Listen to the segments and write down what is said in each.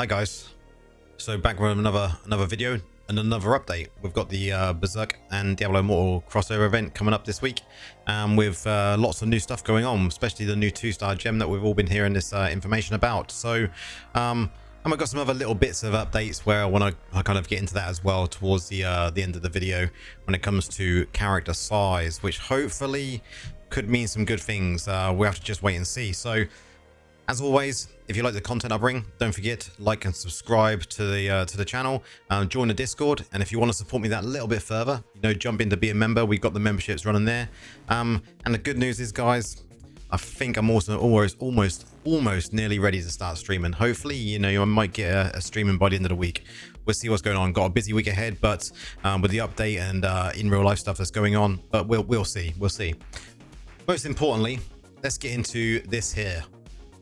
Hi guys, so back with another video and another update. We've got the Berserk and Diablo Immortal crossover event coming up this week, with lots of new stuff going on, especially the new 2-star gem that we've all been hearing this information about. So and we've got some other little bits of updates where I want to kind of get into that as well towards the end of the video when it comes to character size, which hopefully could mean some good things. We have to just wait and see. So as always, if you like the content I bring, don't forget like and subscribe to the channel. Join the Discord, and if you want to support me that little bit further, jump in to be a member. We've got the memberships running there. And the good news is, guys, I think I'm also almost nearly ready to start streaming. Hopefully, I might get a streaming by the end of the week. We'll see what's going on. Got a busy week ahead, but with the update and in real life stuff that's going on, but we'll see. Most importantly, let's get into this here.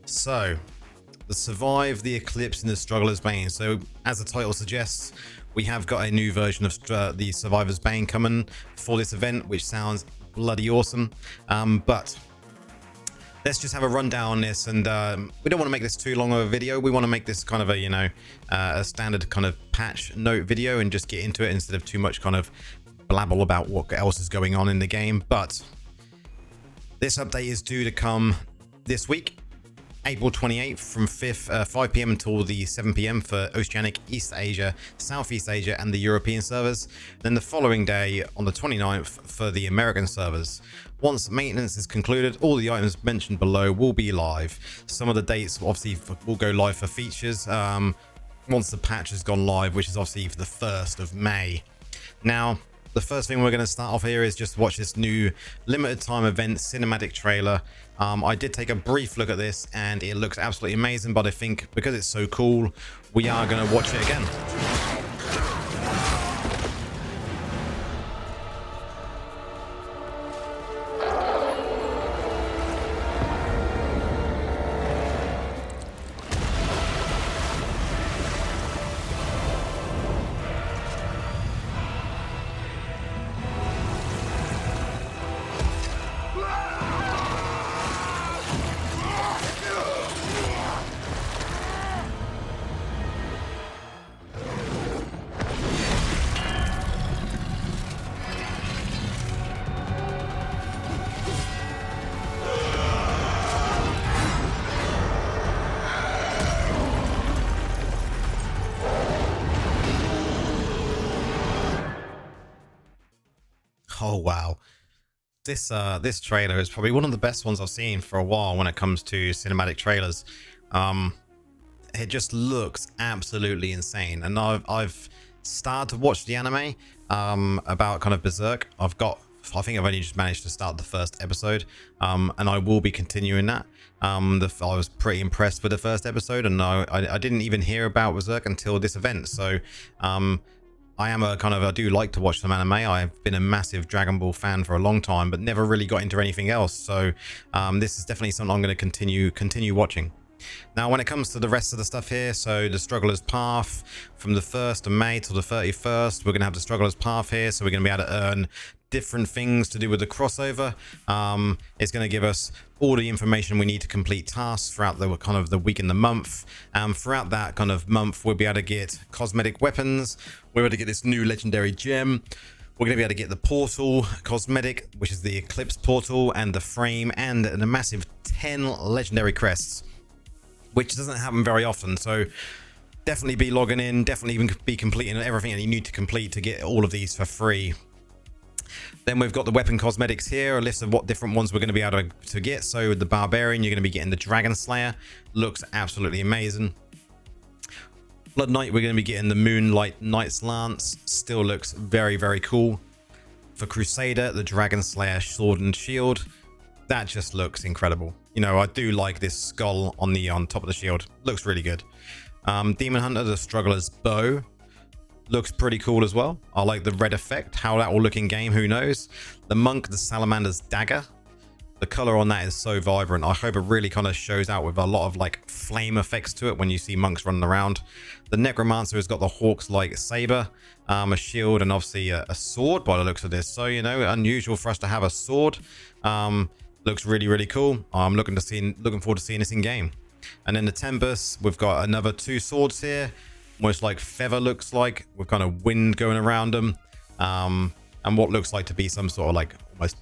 So, the Survive the Eclipse in the Struggler's Bane. So, as the title suggests, we have got a new version of the Survivor's Bane coming for this event, which sounds bloody awesome. But let's just have a rundown on this, and we don't want to make this too long of a video. We want to make this kind of a a standard kind of patch note video and just get into it instead of too much kind of blabble about what else is going on in the game. But this update is due to come this week, April 28th from 5 p.m. until the 7 p.m. for Oceanic, East Asia, Southeast Asia, and the European servers. Then the following day on the 29th for the American servers. Once maintenance is concluded, all the items mentioned below will be live. Some of the dates obviously will go live for features once the patch has gone live, which is obviously for the 1st of May. Now, the first thing we're going to start off here is just watch this new limited time event cinematic trailer. I did take a brief look at this and it looks absolutely amazing, but I think because it's so cool, we are going to watch it again. Oh wow, this trailer is probably one of the best ones I've seen for a while when it comes to cinematic trailers. It just looks absolutely insane, and I've started to watch the anime about kind of Berserk. I think I've only just managed to start the first episode, and I will be continuing that. I was pretty impressed with the first episode, and I didn't even hear about Berserk until this event. So I do like to watch some anime. I've been a massive Dragon Ball fan for a long time, but never really got into anything else. So this is definitely something I'm going to continue watching. Now, when it comes to the rest of the stuff here, so the Struggler's Path from the 1st of May till the 31st, we're going to have the Struggler's Path here. So we're going to be able to earn different things to do with the crossover. It's going to give us all the information we need to complete tasks throughout the kind of the week and the month. Throughout that kind of month, we'll be able to get cosmetic weapons. We're able to get this new legendary gem. We're going to be able to get the portal cosmetic, which is the Eclipse portal, and the frame, and the massive 10 legendary crests, which doesn't happen very often. So definitely be logging in, definitely even be completing everything that you need to complete to get all of these for free. Then we've got the weapon cosmetics here, a list of what different ones we're going to be able to get. So with the Barbarian, you're going to be getting the Dragon Slayer. Looks absolutely amazing. Blood Knight, we're going to be getting the Moonlight Knight's Lance. Still looks very, very cool. For Crusader, the Dragon Slayer Sword and Shield. That just looks incredible. I do like this skull on top of the shield. Looks really good. Demon Hunter, the Struggler's Bow. Looks pretty cool as well. I like the red effect. How that will look in game, who knows? The Monk, the Salamander's Dagger. The color on that is so vibrant. I hope it really kind of shows out with a lot of like flame effects to it when you see monks running around. The Necromancer has got the Hawk's like saber, a shield, and obviously a sword by the looks of this. So, unusual for us to have a sword. Looks really, really cool. I'm looking forward to seeing this in game. And then the Tempest, we've got another 2 swords here, almost like feather looks like, with kind of wind going around them. And what looks like to be some sort of like almost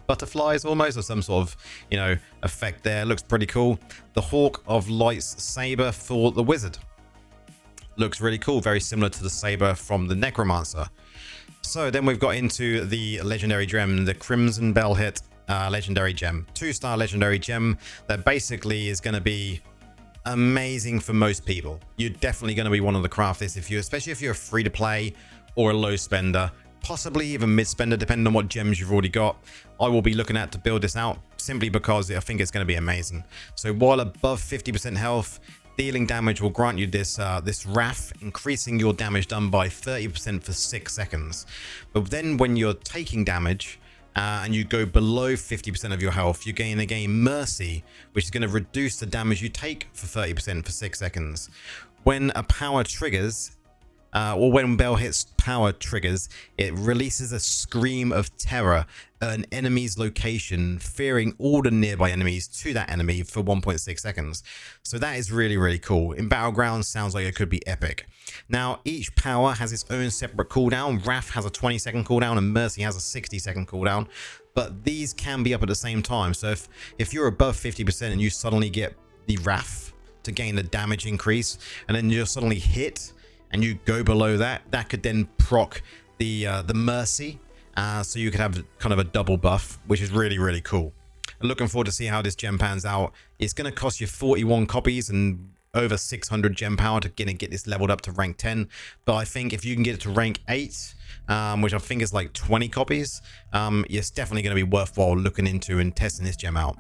butterflies almost, or some sort of, you know, effect there. Looks pretty cool. The Hawk of Light's saber for the wizard looks really cool, very similar to the saber from the Necromancer. So then we've got into the legendary gem, the Crimson Bellhit legendary gem, 2-star legendary gem that basically is going to be amazing for most people. You're definitely going to be one of the craft this, especially if you're a free to play or a low spender, possibly even mid spender, depending on what gems you've already got. I will be looking at to build this out simply because I think it's going to be amazing. So while above 50% health, dealing damage will grant you this wrath, increasing your damage done by 30% for 6 seconds. But then when you're taking damage and you go below 50% of your health, you gain mercy, which is going to reduce the damage you take for 30% for 6 seconds. When a power triggers, or when Bellhit's power triggers, it releases a scream of terror at an enemy's location, fearing all the nearby enemies to that enemy for 1.6 seconds. So that is really, really cool. In Battleground, sounds like it could be epic. Now, each power has its own separate cooldown. Wrath has a 20-second cooldown and Mercy has a 60-second cooldown. But these can be up at the same time. So if you're above 50% and you suddenly get the Wrath to gain the damage increase, and then you're suddenly hit, and you go below that, that could then proc the Mercy, so you could have kind of a double buff, which is really, really cool. I'm looking forward to see how this gem pans out. It's going to cost you 41 copies and over 600 gem power to get this leveled up to rank 10. But I think if you can get it to rank 8, which I think is like 20 copies, it's definitely going to be worthwhile looking into and testing this gem out.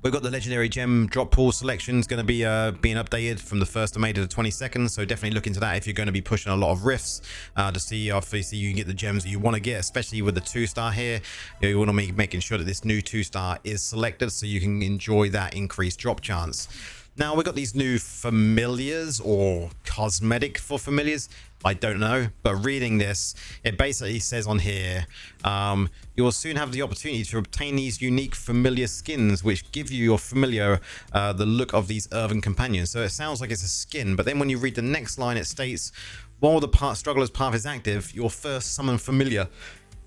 We've got the legendary gem drop pool selection is going to be being updated from the 1st of May to the 22nd, so definitely look into that if you're going to be pushing a lot of rifts to see obviously you can get the gems that you want to get, especially with the 2-star here. You want to be making sure that this new 2-star is selected so you can enjoy that increased drop chance. Now we've got these new familiars, or cosmetic for familiars, I don't know, but reading this, it basically says on here, you will soon have the opportunity to obtain these unique familiar skins which give you your familiar the look of these earthen companions. So it sounds like it's a skin, but then when you read the next line, it states, while the struggler's path is active, your first summon familiar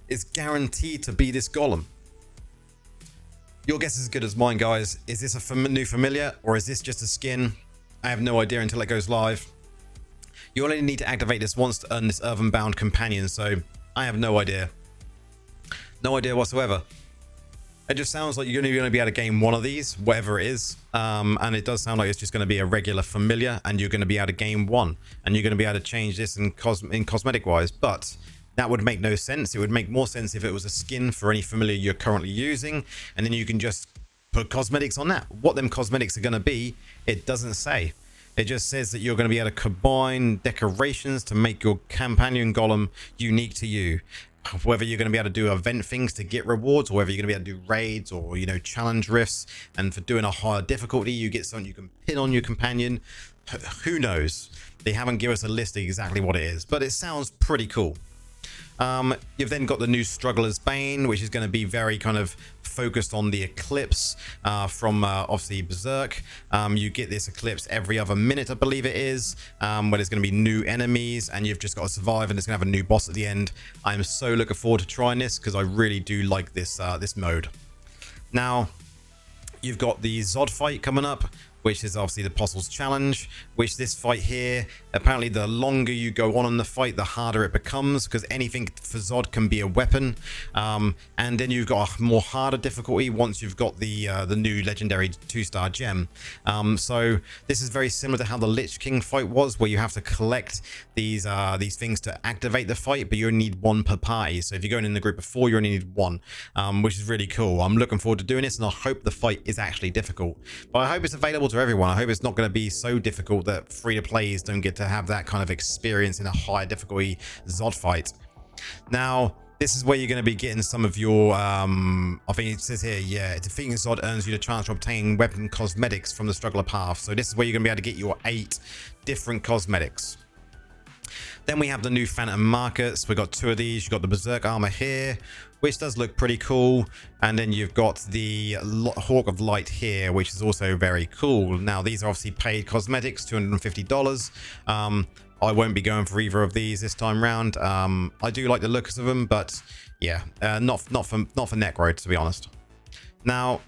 is guaranteed to be this golem. Your guess is as good as mine, guys. Is this a new familiar, or is this just a skin? I have no idea until it goes live. You only need to activate this once to earn this earthen bound companion, so I have no idea. No idea whatsoever. It just sounds like you're only going to be able to gain one of these, whatever it is. And it does sound like it's just going to be a regular familiar, and you're going to be able to gain one. And you're going to be able to change this in cosmetic-wise. But that would make no sense. It would make more sense if it was a skin for any familiar you're currently using, and then you can just put cosmetics on that. What them cosmetics are going to be, it doesn't say. It just says that you're going to be able to combine decorations to make your companion golem unique to you. Whether you're going to be able to do event things to get rewards, or whether you're going to be able to do raids or, you know, challenge rifts, and for doing a higher difficulty you get something you can pin on your companion. Who knows? They haven't given us a list of exactly what it is, but it sounds pretty cool. You've then got the new Struggler's Bane, which is going to be very kind of focused on the eclipse from obviously Berserk. You get this eclipse every other minute, I believe it is, where there's going to be new enemies and you've just got to survive, and it's going to have a new boss at the end. I am so looking forward to trying this because I really do like this this mode. Now you've got the Zodd fight coming up, which is obviously the Apostles Challenge, which this fight here, apparently the longer you go on in the fight, the harder it becomes, because anything for Zodd can be a weapon. And then you've got a more harder difficulty once you've got the new legendary 2-star gem. So this is very similar to how the Lich King fight was, where you have to collect these things to activate the fight, but you only need one per party. So if you're going in the group of 4, you only need one, which is really cool. I'm looking forward to doing this, and I hope the fight is actually difficult. But I hope it's available to everyone. I hope it's not going to be so difficult that free-to-plays don't get to have that kind of experience in a higher difficulty Zodd fight. Now, this is where you're going to be getting some of your, I think it says here, yeah, defeating Zodd earns you the chance to obtain weapon cosmetics from the struggler path. So this is where you're going to be able to get your 8 different cosmetics. Then we have the new Phantom Markets. We've got 2 of these. You've got the Berserk armor here, which does look pretty cool. And then you've got the Hawk of Light here, which is also very cool. Now, these are obviously paid cosmetics, $250. I won't be going for either of these this time round. I do like the looks of them, but yeah, not for Necro, to be honest. Now,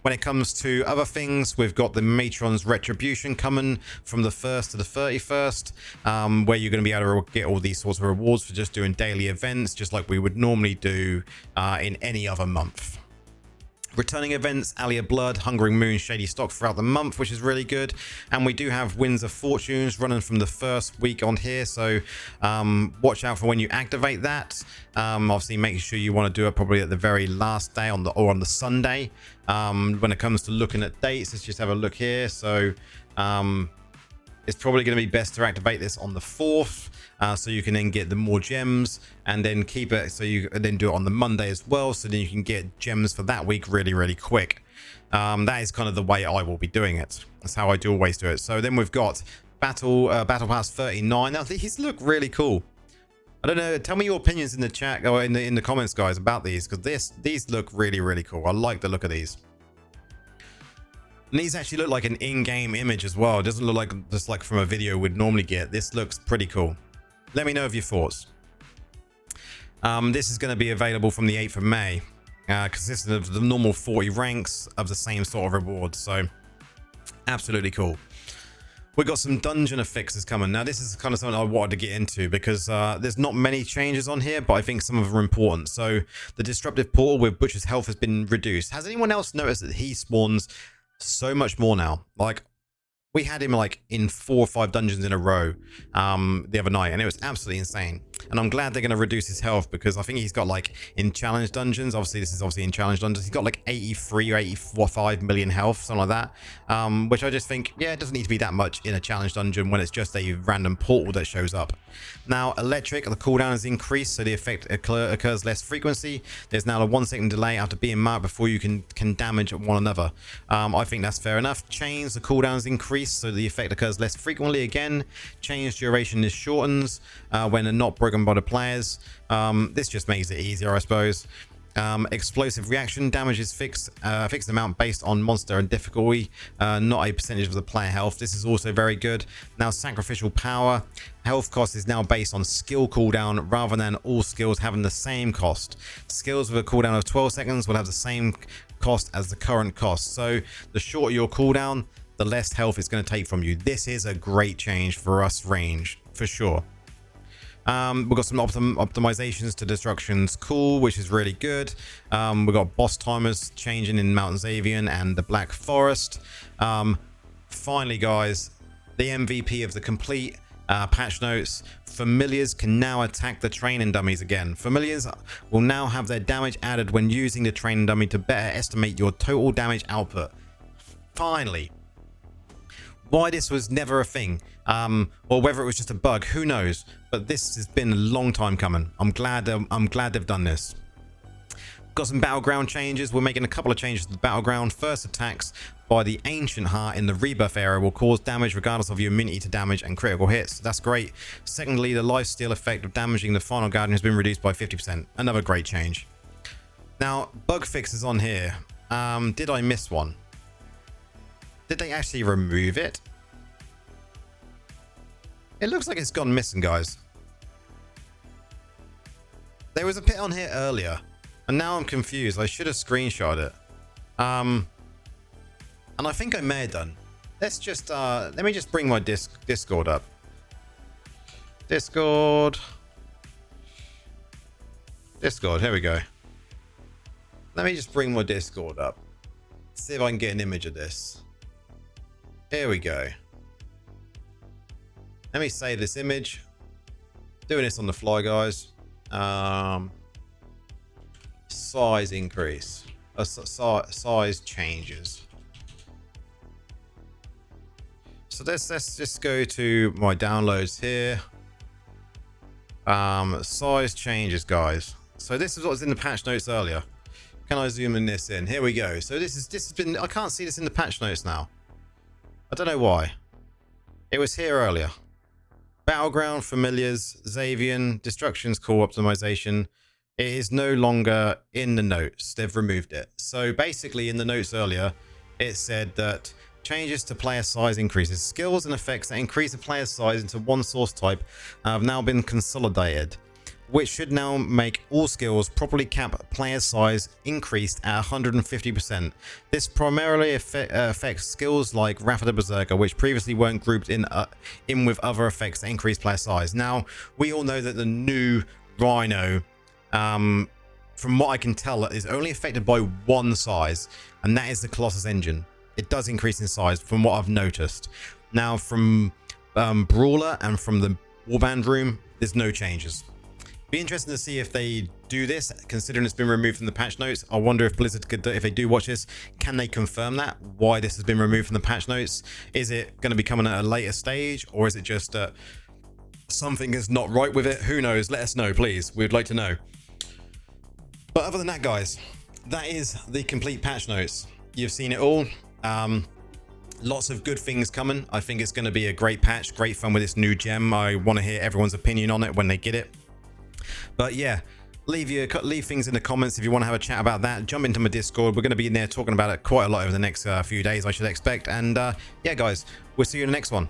when it comes to other things, we've got the Matron's Retribution coming from the 1st to the 31st, where you're going to be able to get all these sorts of rewards for just doing daily events, just like we would normally do in any other month. Returning events, Alia Blood, Hungering Moon, Shady Stock throughout the month, which is really good. And we do have Winds of Fortunes running from the first week on here, so watch out for when you activate that. Obviously, make sure you want to do it probably at the very last day on the Sunday. When it comes to looking at dates, let's just have a look here. So it's probably going to be best to activate this on the 4th, so you can then get the more gems, and then keep it so you then do it on the Monday as well, so then you can get gems for that week really quick. That is kind of the way I will be doing it. That's how I do always do it. So then we've got Battle Pass 39. Now these look really cool. I don't know, tell me your opinions in the chat or in the comments, guys, about these, because these look really cool. I like the look of these. And these actually look like an in-game image as well. It doesn't look like just like from a video we'd normally get. This looks pretty cool. Let me know of your thoughts. This is going to be available from the 8th of May, consisting of the normal 40 ranks of the same sort of rewards. So absolutely cool. We've got some dungeon affixes coming. Now, this is kind of something I wanted to get into because there's not many changes on here, but I think some of them are important. So the Disruptive Portal with Butcher's health has been reduced. Has anyone else noticed that he spawns so much more now? Like, we had him like in 4 or 5 dungeons in a row the other night, and it was absolutely insane. And I'm glad they're going to reduce his health, because I think he's got like in challenge dungeons, obviously this is obviously in challenge dungeons, he's got like 83 or 85 million health, something like that, which I just think, yeah, it doesn't need to be that much in a challenge dungeon when it's just a random portal that shows up. Now, Electric, the cooldown is increased, so the effect occurs less frequency. There's now a 1-second delay after being marked before you can damage one another. I think that's fair enough. Chains, the cooldown is increased, so the effect occurs less frequently again. Chains duration is shortens when they're not broken by the players. This just makes it easier, I suppose. Explosive reaction, damage is fixed amount based on monster and difficulty, not a percentage of the player health. This is also very good. Now, sacrificial power, health cost is now based on skill cooldown rather than all skills having the same cost. Skills with a cooldown of 12 seconds will have the same cost as the current cost. So the shorter your cooldown, the less health it's going to take from you. This is a great change for us range, for sure. We've got some optimizations to Destruction's Cool, which is really good. We've got boss timers changing in Mount Xavian and the Black Forest. Finally, guys, the MVP of the complete patch notes. Familiars can now attack the training dummies again. Familiars will now have their damage added when using the training dummy to better estimate your total damage output. Finally. Why this was never a thing, or whether it was just a bug, who knows? But this has been a long time coming. I'm glad they've done this. Got some Battleground changes. We're making a couple of changes to the Battleground. First, attacks by the Ancient Heart in the Rebirth area will cause damage regardless of your immunity to damage and critical hits. That's great. Secondly, the lifesteal effect of damaging the final guardian has been reduced by 50%. Another great change. Now, bug fixes on here. Did I miss one? Did they actually remove it? It looks like it's gone missing, guys. There was a bit on here earlier, and now I'm confused. I should have screenshot it. And I think I may have done. Let's just let me just bring my Discord up. Discord, here we go. Let me just bring my Discord up. See if I can get an image of this. Here we go. Let me save this image. Doing this on the fly, guys. Size increase. Size changes. So let's just go to my downloads here. Size changes, guys. So this is what was in the patch notes earlier. Can I zoom in this in? Here we go. So this has been, I can't see this in the patch notes now. I don't know why. It was here earlier. Battleground, Familiars, Xavian, Destruction's Core optimization. It is no longer in the notes. They've removed it. So basically in the notes earlier, it said that changes to player size increases. Skills and effects that increase the player size into one source type have now been consolidated, which should now make all skills properly cap player size increased at 150%. This primarily affects skills like Wrath of the Berserker, which previously weren't grouped in with other effects that increase player size. Now, we all know that the new Rhino, from what I can tell, is only affected by one size, and that is the Colossus engine. It does increase in size from what I've noticed. Now, from Brawler and from the Warband room, there's no changes. Be interesting to see if they do this, considering it's been removed from the patch notes. I wonder if Blizzard could, if they do watch this, can they confirm that, why this has been removed from the patch notes? Is it going to be coming at a later stage, or is it just something is not right with it? Who knows? Let us know, please. We'd like to know. But other than that, guys, that is the complete patch notes. You've seen it all. Lots of good things coming. I think it's going to be a great patch, great fun with this new gem. I want to hear everyone's opinion on it when they get it. But yeah, leave things in the comments if you want to have a chat about that. Jump into my Discord. We're going to be in there talking about it quite a lot over the next few days, I should expect. And yeah, guys, we'll see you in the next one.